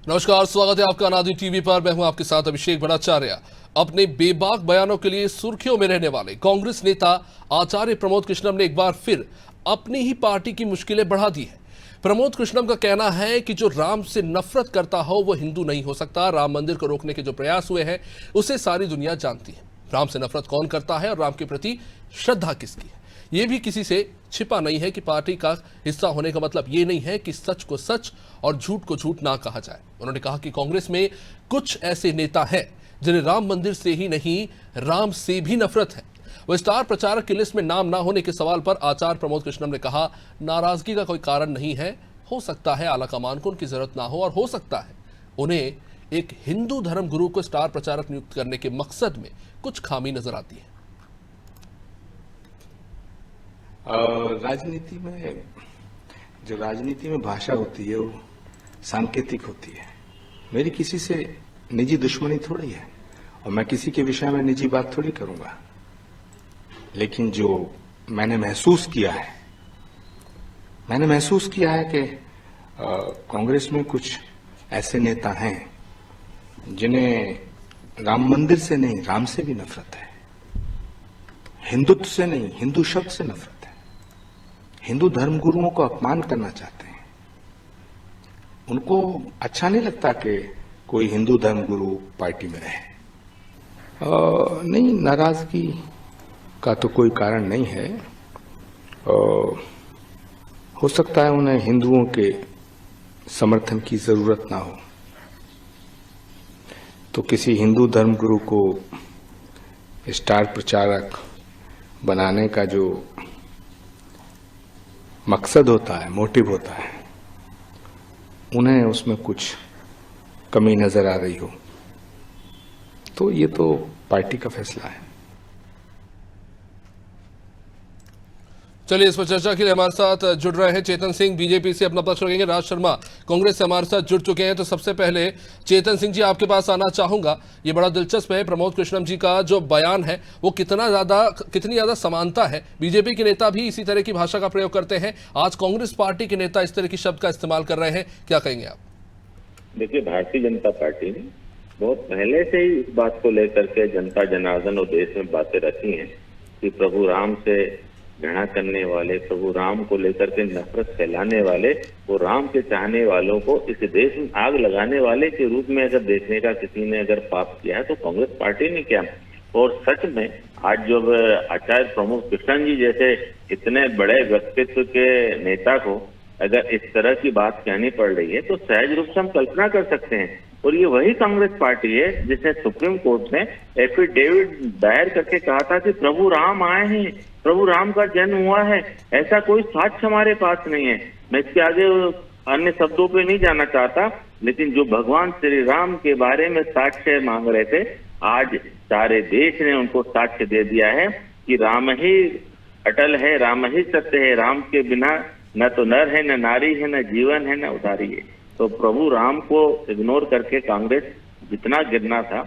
नमस्कार, स्वागत है आपका अनादि टीवी पर। मैं हूं आपके साथ अभिषेक भट्टाचार्य। अपने बेबाक बयानों के लिए सुर्खियों में रहने वाले कांग्रेस नेता आचार्य प्रमोद कृष्णम ने एक बार फिर अपनी ही पार्टी की मुश्किलें बढ़ा दी है। प्रमोद कृष्णम का कहना है कि जो राम से नफरत करता हो वो हिंदू नहीं हो सकता। राम मंदिर को रोकने के जो प्रयास हुए हैं उसे सारी दुनिया जानती है। राम से नफरत कौन करता है और राम के प्रति श्रद्धा किसकी है, ये भी किसी से छिपा नहीं है कि पार्टी का हिस्सा होने का मतलब ये नहीं है कि सच को सच और झूठ को झूठ ना कहा जाए। उन्होंने कहा कि कांग्रेस में कुछ ऐसे नेता हैं जिन्हें राम मंदिर से ही नहीं राम से भी नफरत है। वो स्टार प्रचारक की लिस्ट में नाम ना होने के सवाल पर आचार्य प्रमोद कृष्णम ने कहा, नाराजगी का कोई कारण नहीं है। हो सकता है आलाकमान को उनकी जरूरत ना हो और हो सकता है उन्हें एक हिंदू धर्म गुरु को स्टार प्रचारक नियुक्त करने के मकसद में कुछ खामी नजर आती है। राजनीति में भाषा होती है वो सांकेतिक होती है। मेरी किसी से निजी दुश्मनी थोड़ी है और मैं किसी के विषय में निजी बात थोड़ी करूंगा, लेकिन जो मैंने महसूस किया है कि कांग्रेस में कुछ ऐसे नेता हैं जिन्हें राम मंदिर से नहीं राम से भी नफरत है, हिंदुत्व से नहीं हिंदू शब्द से नफरत है, हिंदू धर्म गुरुओं को अपमान करना चाहते हैं। उनको अच्छा नहीं लगता कि कोई हिंदू धर्म गुरु पार्टी में रहे। नहीं, नाराजगी का तो कोई कारण नहीं है। हो सकता है उन्हें हिंदुओं के समर्थन की जरूरत ना हो, तो किसी हिंदू धर्म गुरु को स्टार प्रचारक बनाने का जो मकसद होता है, मोटिव होता है, उन्हें उसमें कुछ कमी नजर आ रही हो, तो ये तो पार्टी का फैसला है। चलिए, इस पर चर्चा के लिए हमारे साथ जुड़ रहे हैं चेतन सिंह, बीजेपी से अपना पक्ष रखेंगे। राज शर्मा कांग्रेस से हमारे साथ जुड़ चुके हैं। तो सबसे पहले चेतन सिंह जी, आपके पास आना चाहूंगा। ये बड़ा दिलचस्प है, प्रमोद कृष्णम जी का जो बयान है वो कितनी ज्यादा समानता है। बीजेपी के नेता भी इसी तरह की भाषा का प्रयोग करते हैं, आज कांग्रेस पार्टी के नेता इस तरह की शब्द का इस्तेमाल कर रहे हैं, क्या कहेंगे आप? देखिए, भारतीय जनता पार्टी ने बहुत पहले से ही इस बात को लेकर के जनता जनार्दन और देश में बातें रखी हैं कि प्रभु राम से घृणा करने वाले, प्रभु राम को लेकर के नफरत फैलाने वाले, वो राम के चाहने वालों को इस देश में आग लगाने वाले के रूप में अगर देखने का किसी ने अगर पाप किया है तो कांग्रेस पार्टी ने किया। और सच में आज जब आचार्य प्रमोद कृष्णम जी जैसे इतने बड़े व्यक्तित्व के नेता को अगर इस तरह की बात कहनी पड़ रही है तो सहज रूप से हम कल्पना कर सकते हैं। और ये वही कांग्रेस पार्टी है जिसने सुप्रीम कोर्ट में एफिडेविट दायर करके कहा था कि प्रभु राम आए हैं, प्रभु राम का जन्म हुआ है, ऐसा कोई साक्ष्य हमारे पास नहीं है। मैं इसके आगे अन्य शब्दों पे नहीं जाना चाहता, लेकिन जो भगवान श्री राम के बारे में साक्ष्य मांग रहे थे, आज सारे देश ने उनको साक्ष्य दे दिया है कि राम ही अटल है, राम ही सत्य है, राम के बिना न तो नर है, न नारी है, न जीवन है, न उदारी है। तो प्रभु राम को इग्नोर करके कांग्रेस जितना गिरना था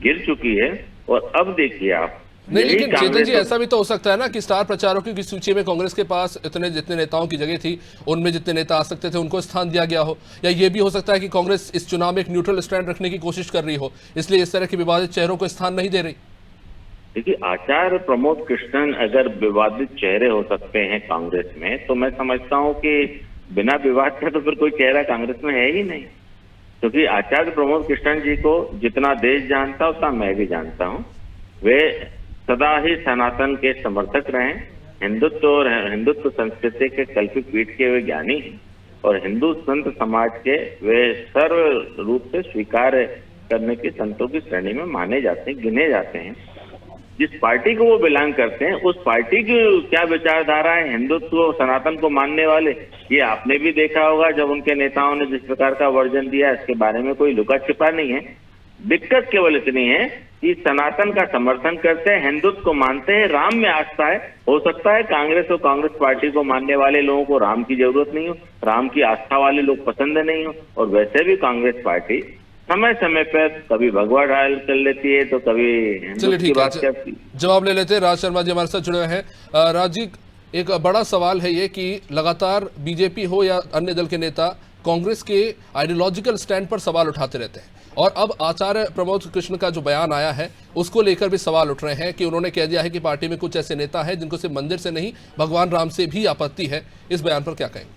गिर चुकी है। और अब देखिए आप नहीं, लेकिन चेतन जी ऐसा भी तो हो सकता है ना कि स्टार प्रचारकों की सूची में कांग्रेस के पास जितने नेताओं की जगह थी उनमें जितने नेता आ सकते थे उनको स्थान दिया गया हो, या ये भी हो सकता है कि कांग्रेस इस चुनाव में एक न्यूट्रल स्टैंड रखने की कोशिश कर रही हो, इसलिए इस तरह के विवादित चेहरों को स्थान नहीं दे रही। देखिए, आचार्य प्रमोद कृष्णन अगर विवादित चेहरे हो सकते हैं कांग्रेस में, तो मैं समझता हूं कि बिना विवाद का तो फिर कोई चेहरा कांग्रेस में है ही नहीं। क्योंकि आचार्य प्रमोद कृष्णन जी को जितना देश जानता उतना मैं भी जानता हूं। वे सदा ही सनातन के समर्थक रहे, हिंदुत्व और हिंदुत्व संस्कृति के कल्पित पीठ के वे ज्ञानी हैं और हिंदू संत समाज के वे सर्व रूप से स्वीकार करने की संतों की श्रेणी में माने जाते हैं, गिने जाते हैं। जिस पार्टी को वो बिलोंग करते हैं उस पार्टी की क्या विचारधारा है हिंदुत्व सनातन को मानने वाले, ये आपने भी देखा होगा जब उनके नेताओं ने जिस प्रकार का वर्जन दिया, इसके बारे में कोई लुका छिपा नहीं है। दिक्कत केवल इतनी है कि सनातन का समर्थन करते हैं, हिंदुत्व को मानते हैं, राम में आस्था है। हो सकता है कांग्रेस और कांग्रेस पार्टी को मानने वाले लोगों को राम की जरूरत नहीं हो, राम की आस्था वाले लोग पसंद नहीं हो, और वैसे भी कांग्रेस पार्टी समय समय पर कभी भगवा डायल कर लेती है तो कभी चलिए ठीक है, जवाब ले लेते हैं। राज शर्मा जी हमारे साथ जुड़े हैं। राज जी, एक बड़ा सवाल है ये कि लगातार बीजेपी हो या अन्य दल के नेता कांग्रेस के आइडियोलॉजिकल स्टैंड पर सवाल उठाते रहते हैं। और अब आचार्य प्रमोद कृष्ण का जो बयान आया है उसको लेकर भी सवाल उठ रहे हैं कि उन्होंने कह दिया है कि पार्टी में कुछ ऐसे नेता हैं जिनको सिर्फ मंदिर से नहीं भगवान राम से भी आपत्ति है। इस बयान पर क्या कहेंगे?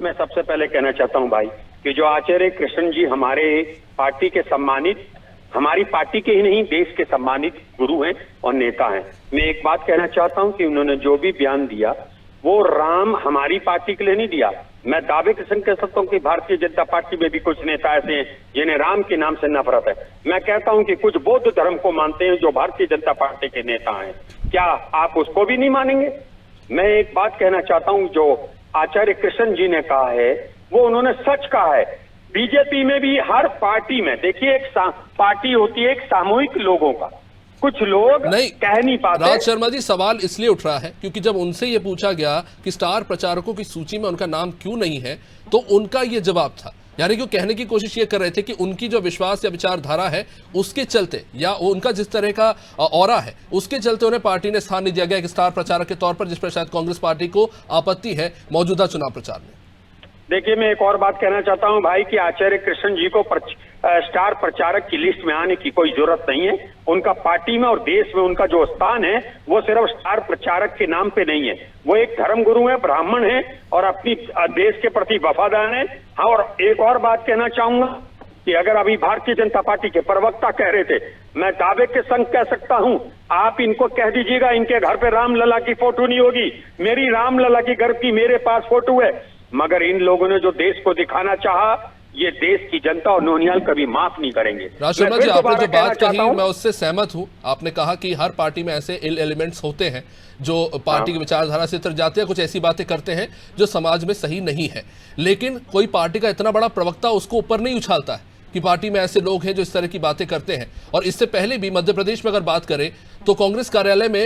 मैं सबसे पहले कहना चाहता हूं भाई कि जो आचार्य कृष्ण जी हमारे पार्टी के सम्मानित, हमारी पार्टी के ही नहीं देश के सम्मानित गुरु हैं और नेता हैं। मैं एक बात कहना चाहता हूं कि उन्होंने जो भी बयान दिया वो राम हमारी पार्टी के लिए नहीं दिया। मैं दावे के संग कह सकता हूं कि भारतीय जनता पार्टी में भी कुछ नेता ऐसे हैं जिन्हें राम के नाम से नफरत है। मैं कहता हूं कि कुछ बौद्ध धर्म को मानते हैं जो भारतीय जनता पार्टी के नेता हैं, क्या आप उसको भी नहीं मानेंगे? मैं एक बात कहना चाहता हूं, जो आचार्य कृष्ण जी ने कहा है वो उन्होंने सच कहा है। बीजेपी में भी हर पार्टी में देखिए एक पार्टी होती है एक सामूहिक लोगों का, कुछ लोग नहीं कह नहीं पाते। राज शर्मा जी, सवाल इसलिए उठ रहा है क्योंकि जब उनसे ये पूछा गया कि स्टार प्रचारकों की सूची में उनका नाम क्यों नहीं है तो उनका ये जवाब था, यानी कि कहने की कोशिश ये कर रहे थे कि उनकी जो विश्वास या विचारधारा है उसके चलते या उनका जिस तरह का ऑरा है उसके चलते उन्हें पार्टी ने स्थान नहीं दिया गया एक स्टार प्रचारक के तौर पर, जिस पर शायद कांग्रेस पार्टी को आपत्ति है मौजूदा चुनाव प्रचार में। देखिए मैं एक और बात कहना चाहता हूं भाई कि आचार्य कृष्ण जी को स्टार प्रचारक की लिस्ट में आने की कोई जरूरत नहीं है। उनका पार्टी में और देश में उनका जो स्थान है वो सिर्फ स्टार प्रचारक के नाम पे नहीं है। वो एक धर्म गुरु है, ब्राह्मण है और अपनी देश के प्रति वफादार है। हाँ, और एक और बात कहना चाहूंगा कि अगर अभी भारतीय जनता पार्टी के प्रवक्ता कह रहे थे, मैं दावे के संग कह सकता हूं, आप इनको कह दीजिएगा इनके घर पे रामलला की फोटो नहीं होगी। मेरी रामलला की घर की मेरे पास फोटो है, मगर इन लोगों ने जो देश को दिखाना चाहा ये देश की जनता और नौनियाल कभी माफ नहीं करेंगे। राज शर्मा जी, आपने जो बात कही मैं उससे सहमत हूं। आपने कहा कि हर पार्टी में ऐसे इल एलिमेंट्स होते हैं जो पार्टी की विचारधारा से उतर जाते हैं, कुछ ऐसी बातें करते हैं जो समाज में सही नहीं है, लेकिन कोई पार्टी का इतना बड़ा प्रवक्ता उसको ऊपर नहीं उछालता है कि पार्टी में ऐसे लोग हैं जो इस तरह की बातें करते हैं। और इससे पहले भी मध्य प्रदेश में अगर बात करें तो कांग्रेस कार्यालय में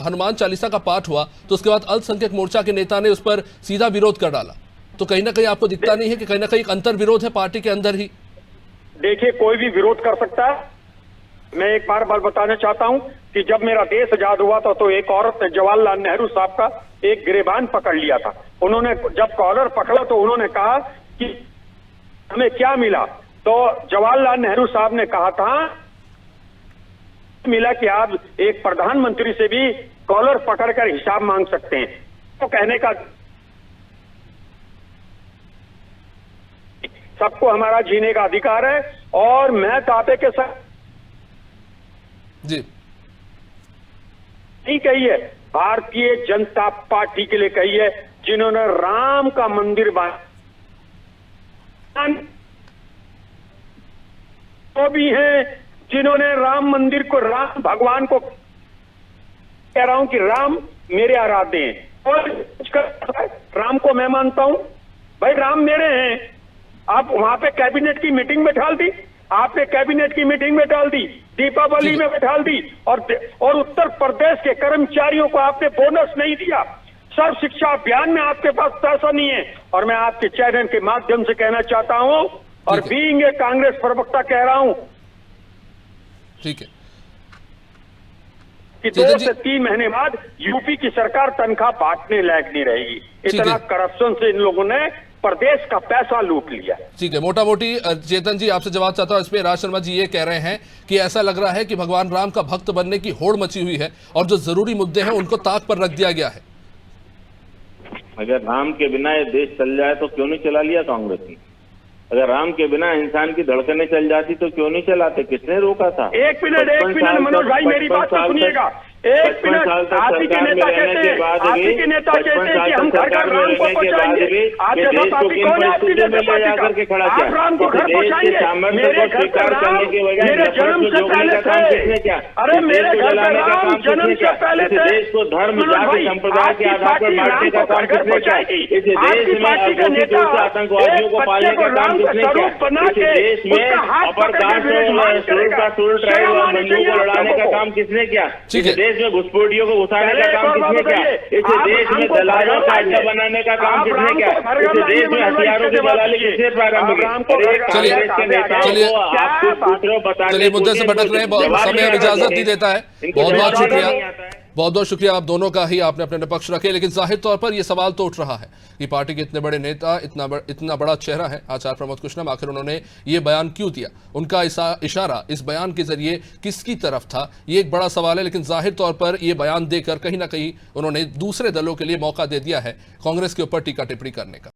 हनुमान चालीसा का पाठ हुआ तो उसके बाद अल्पसंख्यक मोर्चा के नेता ने उस पर सीधा विरोध कर डाला। तो कहीं ना कहीं आपको दिखता नहीं है कि कहीं ना कहीं एक अंतर विरोध है पार्टी के अंदर ही? देखिए कोई भी विरोध कर सकता है। मैं एक बार बताना चाहता हूं कि जब मेरा देश आजाद हुआ था तो एक औरत ने जवाहरलाल नेहरू साहब का एक गिरेबान पकड़ लिया था। उन्होंने जब कॉलर पकड़ा तो उन्होंने कहा कि हमें क्या मिला, तो जवाहरलाल नेहरू साहब ने कहा था मिला कि आप एक प्रधानमंत्री से भी कॉलर पकड़कर हिसाब मांग सकते हैं। तो कहने का सबको हमारा जीने का अधिकार है और मैं दावे के साथ जी नहीं कही है, भारतीय जनता पार्टी के लिए कही है, जिन्होंने राम का मंदिर बनाया तो भी हैं जिन्होंने राम मंदिर को, राम भगवान को, कह रहा हूं कि राम मेरे आराध्य हैं और राम को मैं मानता हूं। भाई राम मेरे हैं। आप वहां पे कैबिनेट की मीटिंग में डाल दी, आपने कैबिनेट की मीटिंग में डाल दी, दीपावली में बैठाल दी और उत्तर प्रदेश के कर्मचारियों को आपने बोनस नहीं दिया। सर्व शिक्षा अभियान में आपके पास पैसा नहीं है। और मैं आपके चैनल के माध्यम से कहना चाहता हूं और बीइंग ए कांग्रेस प्रवक्ता कह रहा हूं, ठीक है, कि 2 से 3 महीने बाद यूपी की सरकार तनख्वाह बांटने लायक नहीं रहेगी। इतना करप्शन से इन लोगों ने प्रदेश का पैसा लूट लिया। ठीक है, मोटा मोटी चेतन जी आपसे जवाब चाहता हूं इस पे। राज शर्मा जी ये कह रहे हैं कि ऐसा लग रहा है कि भगवान राम का भक्त बनने की होड़ मची हुई है और जो जरूरी मुद्दे हैं उनको ताक पर रख दिया गया है। अगर राम के बिना ये देश चल जाए तो क्यों नहीं चला लिया कांग्रेस ने? अगर राम के बिना इंसान की धड़कनें चल जाती तो क्यों नहीं चलाते? किसने रोका था? एक मिनट मनोज भाई, मेरी बात तो सुनिएगा। एक मिनट, आप ही के नेता कहते हैं, आप ही के नेता कहते हैं कि हम घर घर राम को पहुंचाएंगे। आप जैसा पार्टी कौन है आपकी जनता पार्टी का? आप राम को घर पहुंचाएंगे? मेरे घर पर राम मेरे जन्म से पहले थे। अरे मेरे घर पर राम जन्म से पहले थे। देश को धर्म जाति संप्रदाय के आधार पर बांटने का काम किसने किया? इस देश में अघोषित रूप से आतंकवादियों को पालने का काम किसने किया? इस देश में अपरकास्ट सूर का सूर ट्राइब और बंधुओं को लड़ाने का काम किसने किया? इस देश में घुसपैठियों को घुसाने का काम किसने किया? इस देश में दलालों का अड्डा बनाने का काम किसने किया? इस देश में हथियारों की दलाली किसने प्रारंभ की? चलिए मुद्दे से भटक रहे हैं, समय इजाजत नहीं देता है। बहुत बहुत शुक्रिया। बहुत बहुत शुक्रिया आप दोनों का ही, आपने अपने पक्ष रखे। लेकिन जाहिर तौर पर यह सवाल तो उठ रहा है कि पार्टी के इतने बड़े नेता, इतना बड़ा चेहरा है आचार्य प्रमोद कृष्णम, आखिर उन्होंने ये बयान क्यों दिया? उनका इशारा इस बयान के जरिए किसकी तरफ था, ये एक बड़ा सवाल है। लेकिन जाहिर तौर पर यह बयान देकर कहीं ना कहीं उन्होंने दूसरे दलों के लिए मौका दे दिया है कांग्रेस के ऊपर टीका टिप्पणी करने का।